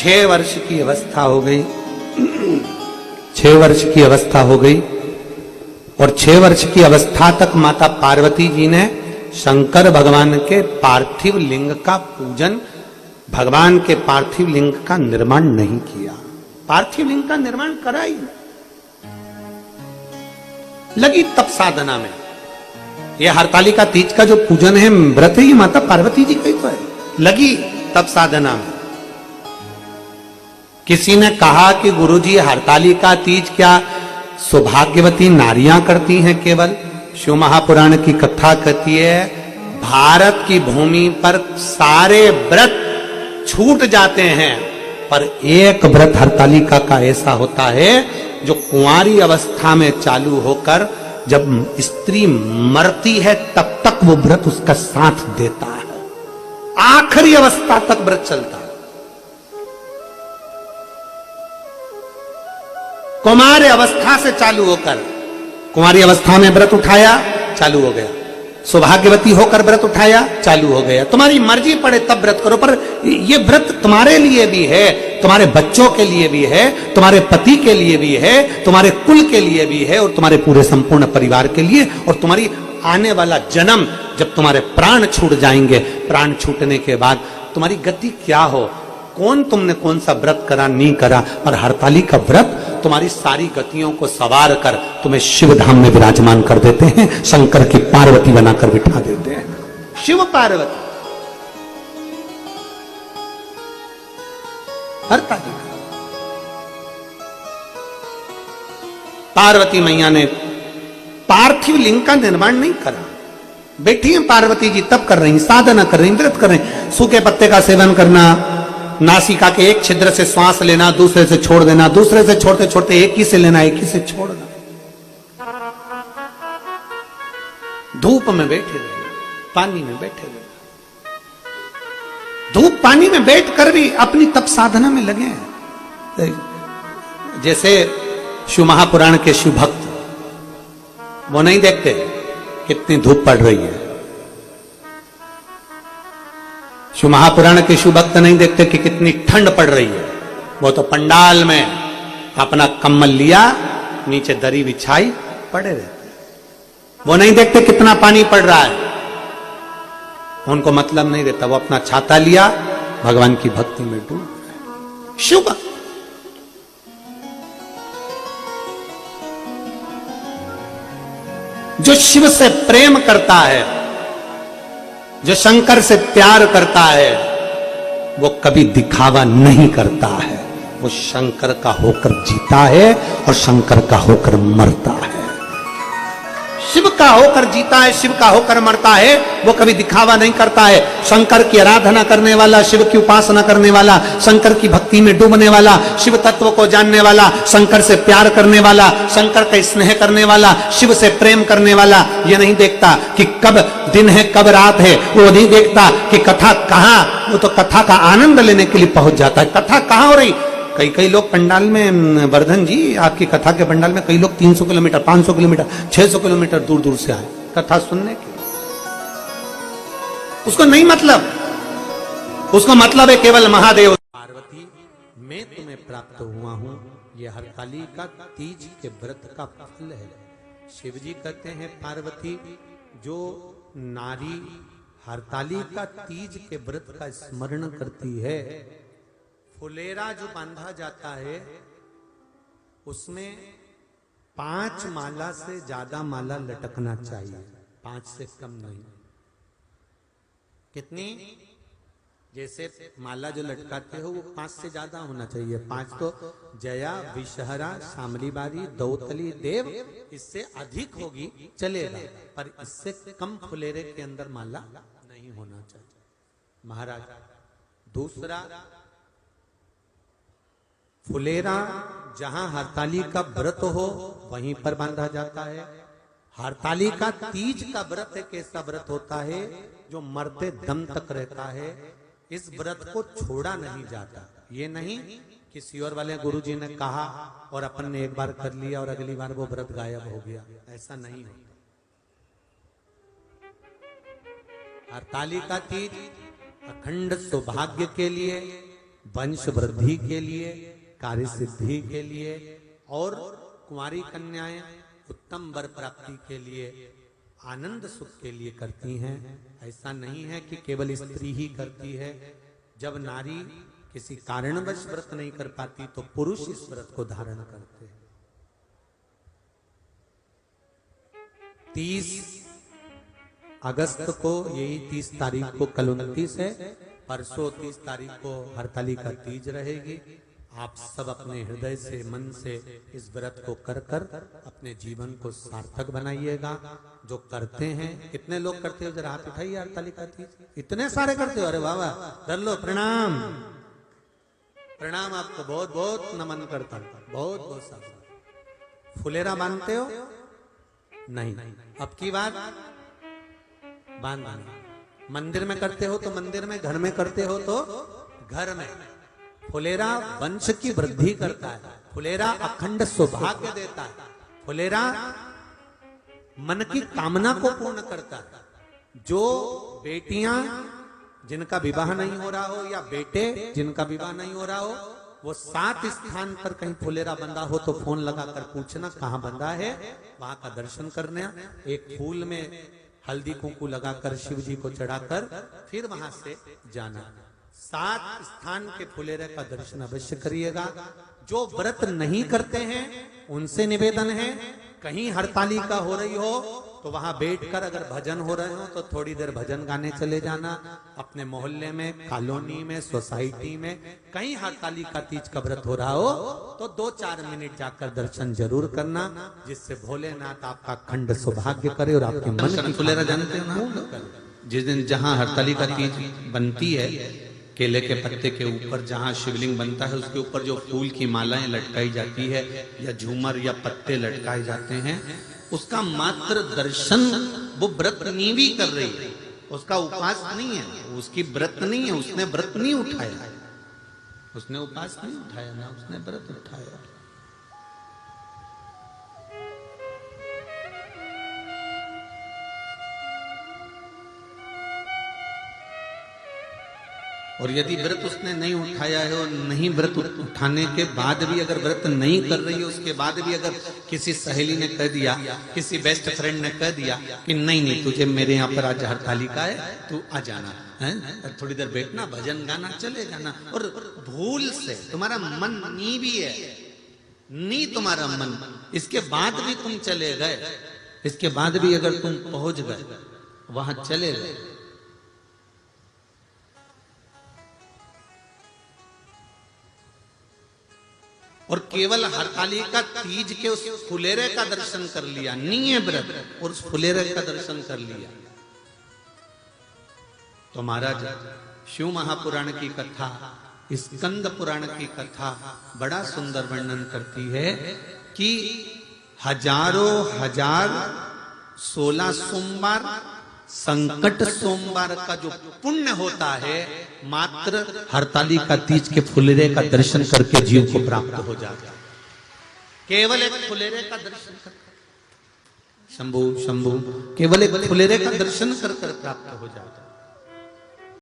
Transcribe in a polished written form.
6 वर्ष की अवस्था हो गई। 6 वर्ष की अवस्था हो गई और 6 वर्ष की अवस्था तक माता पार्वती जी ने शंकर भगवान के पार्थिव लिंग का पूजन, भगवान के पार्थिव लिंग का निर्माण नहीं किया। पार्थिव लिंग का निर्माण करा ही लगी तप साधना में। यह हरतालिका तीज का जो पूजन है, व्रत ही माता पार्वती जी का ही तो है, लगी तप साधना में। किसी ने कहा कि गुरुजी हरतालिका तीज क्या सौभाग्यवती नारियां करती हैं केवल? शिव महापुराण की कथा कहती है भारत की भूमि पर सारे व्रत छूट जाते हैं, पर एक व्रत हरतालिका का ऐसा होता है जो कुंवारी अवस्था में चालू होकर जब स्त्री मरती है तब तक वो व्रत उसका साथ देता है, आखिरी अवस्था तक व्रत चलता है। कुमार अवस्था से चालू होकर, कुमारी अवस्था में व्रत उठाया, चालू हो गया। सौभाग्यवती होकर व्रत उठाया, चालू हो गया। तुम्हारी मर्जी पड़े तब व्रत करो, पर ये व्रत तुम्हारे लिए भी है, तुम्हारे बच्चों के लिए भी है, तुम्हारे पति के लिए भी है, तुम्हारे कुल के लिए भी है और तुम्हारे पूरे संपूर्ण परिवार के लिए। और तुम्हारी आने वाला जन्म, जब तुम्हारे प्राण छूट जाएंगे, प्राण छूटने के बाद तुम्हारी गति क्या हो, तुमने कौन सा व्रत करा नहीं करा, पर हरतालिका व्रत तुम्हारी सारी गतियों को सवार कर तुम्हें शिव धाम में विराजमान कर देते हैं, शंकर की पार्वती बनाकर बिठा देते हैं। शिव पार्वती हरतालिका, पार्वती मैया ने पार्थिव लिंग का निर्माण नहीं करा। बैठी हैं पार्वती जी, तप कर रही, साधना कर रही, व्रत कर रही। सूखे पत्ते का सेवन करना, नासिका के एक छिद्र से श्वास लेना, दूसरे से छोड़ देना, दूसरे से छोड़ते छोड़ते एक ही से लेना, एक ही से छोड़ना। धूप में बैठे रहे, पानी में बैठे रहे, धूप पानी में बैठ कर भी अपनी तप साधना में लगे हैं। जैसे शिव महापुराण के शिव भक्त, वो नहीं देखते कितनी धूप पड़ रही है। शिव महापुराण के शिव भक्त नहीं देखते कि कितनी ठंड पड़ रही है। वो तो पंडाल में अपना कम्बल लिया, नीचे दरी बिछाई, पड़े रहते। वो नहीं देखते कितना पानी पड़ रहा है, उनको मतलब नहीं रहता। वो अपना छाता लिया, भगवान की भक्ति में डूब गए। शिव भक्त जो शिव से प्रेम करता है, जो शंकर से प्यार करता है, वो कभी दिखावा नहीं करता है। वो शंकर का होकर जीता है और शंकर का होकर मरता है। शिव का होकर जीता है, शिव का होकर मरता है, वो कभी दिखावा नहीं करता है। शंकर की आराधना करने वाला, शिव की उपासना करने वाला, शंकर की भक्ति में डूबने वाला, शिव तत्व को जानने वाला, शंकर से प्यार करने वाला, शंकर का स्नेह करने वाला, शिव से प्रेम करने वाला, ये नहीं देखता कि कब दिन है कब रात है। वो नहीं देखता कि कथा कहां, वो तो कथा का आनंद लेने के लिए पहुंच जाता है। कथा कहां हो रही, कई लोग पंडाल में, वर्धन जी आपकी कथा के पंडाल में कई लोग 300 किलोमीटर, 500 किलोमीटर, 600 किलोमीटर दूर दूर से आए कथा सुनने के। उसको नहीं मतलब, उसको मतलब है केवल महादेव। पार्वती, मैं तुम्हें प्राप्त हुआ हूं, यह हरतालिका तीज के व्रत का फल है। शिव जी कहते हैं पार्वती, जो नारी हरतालिका तीज के व्रत का स्मरण करती है, फुलेरा जो बांधा जाता है उसमें 5 माला से ज्यादा माला लटकना चाहिए, 5 से कम नहीं। कितनी? जैसे माला जो लटकाते हो वो 5 से ज्यादा होना चाहिए। 5 तो जया, विषहरा, शामली बारी, दौतली, देव, इससे अधिक होगी चलेगा, पर इससे कम फुलेरे के अंदर माला नहीं होना चाहिए महाराज। दूसरा, फुलेरा जहां हरतालिका व्रत हो वहीं पर बांधा जाता है। हरतालिका तीज का व्रत एक ऐसा व्रत होता है जो मरते दम तक रहता है। इस व्रत को छोड़ा नहीं जाता। ये नहीं किसी और वाले गुरुजी ने कहा और अपन ने एक बार कर लिया और अगली बार वो व्रत गायब हो गया, ऐसा नहीं होता। हरतालिका तीज अखंड सौभाग्य के लिए, वंश वृद्धि के लिए, कार्य सिद्धि के लिए, और कुंवारी कन्याएं उत्तम वर प्राप्ति के लिए, आनंद सुख के लिए करती हैं। ऐसा नहीं है कि केवल स्त्री ही करती है। जब नारी किसी कारणवश व्रत नहीं कर पाती तो पुरुष इस व्रत को धारण करते हैं। 30 अगस्त को, यही 30 तारीख को, कल 29 है, परसों 30 तारीख को हरतालिका तीज रहेगी। आप सब अपने हृदय से, मन से इस व्रत को कर कर अपने जीवन को सार्थक बनाइएगा। जो करते हैं, कितने लोग करते हो, जरा हाथ उठाइए। हरतालिका तीज इतने सारे करते हो, अरे वाह वाह, कर लो, प्रणाम प्रणाम, आपको बहुत बहुत नमन करता हूं, बहुत बहुत सारा। फुलेरा बांधते हो? नहीं, अब की बात बांधना। मंदिर में करते हो तो मंदिर में, घर में करते हो तो घर में। फुलेरा वंश की वृद्धि करता है, फुलेरा अखंड सौभाग्य देता है, फुलेरा मन की कामना को पूर्ण करता है। जो बेटियां जिनका विवाह नहीं हो रहा हो, या बेटे जिनका विवाह नहीं हो रहा हो, वो 7 स्थान पर कहीं फुलेरा बंधा हो तो फोन लगाकर पूछना कहाँ बंधा है, वहां का दर्शन करने। एक फूल में हल्दी कुंकू लगाकर शिव जी को चढ़ाकर फिर वहां से जाना। 7 स्थान के फुलेरे का दर्शन अवश्य करिएगा। जो व्रत नहीं करते हैं उनसे निवेदन है, कहीं हरतालिका हो रही हो तो वहां बैठकर अगर भजन हो रहे हो तो थोड़ी देर भजन गाने चले जाना। अपने मोहल्ले में, कॉलोनी में, सोसाइटी में कहीं हरतालिका तीज का व्रत हो रहा हो तो 2-4 मिनट जाकर दर्शन जरूर करना, जिससे भोलेनाथ आपका अखंड सौभाग्य करे और आपके मन की फुलेरा जानते हो ना, जिस दिन जहां हरतालिका तीज बनती है, केले के पत्ते के ऊपर जहां शिवलिंग बनता है उसके ऊपर जो फूल की मालाएं लटकाई जाती है या झूमर या पत्ते लटकाए जाते हैं, उसका मात्र दर्शन वो व्रतनीवी कर रही है, उसका उपास नहीं है, उसकी व्रत नहीं है, उसने व्रत नहीं उठाया, उसने उपास नहीं उठाया, ना उसने व्रत उठाया। और यदि व्रत उसने नहीं उठाया है और नहीं व्रत उठाने के बाद भी अगर व्रत नहीं कर रही है, उसके बाद भी अगर किसी सहेली ने कह दिया, किसी बेस्ट फ्रेंड ने कह दिया कि नहीं नहीं तुझे मेरे यहाँ पर आज हरतालिका है, तू आ जाना है, थोड़ी देर बैठना, भजन गाना, चले जाना, और भूल से तुम्हारा मन नी भी है, नी तुम्हारा मन, इसके बाद भी तुम चले गए, इसके बाद भी अगर तुम पहुंच गए, वहां चले गए, और केवल हरतालिका तीज के उस फुलेरे का दर्शन कर लिया, नहीं है व्रत, और उस फुलेरे का दर्शन कर लिया, तो महाराज शिव महापुराण की कथा, स्कंद पुराण की कथा बड़ा सुंदर वर्णन करती है कि हजारों हजार 16 सोमवार, संकट सोमवार का जो पुण्य होता है, मात्र हरतालिका तीज के फुलेरे का दर्शन करके जीव को प्राप्त हो जाता है। केवल एक फुलेरे का दर्शन कर, शंभु शंभु, केवल एक फुलेरे का दर्शन कर प्राप्त हो जाता है।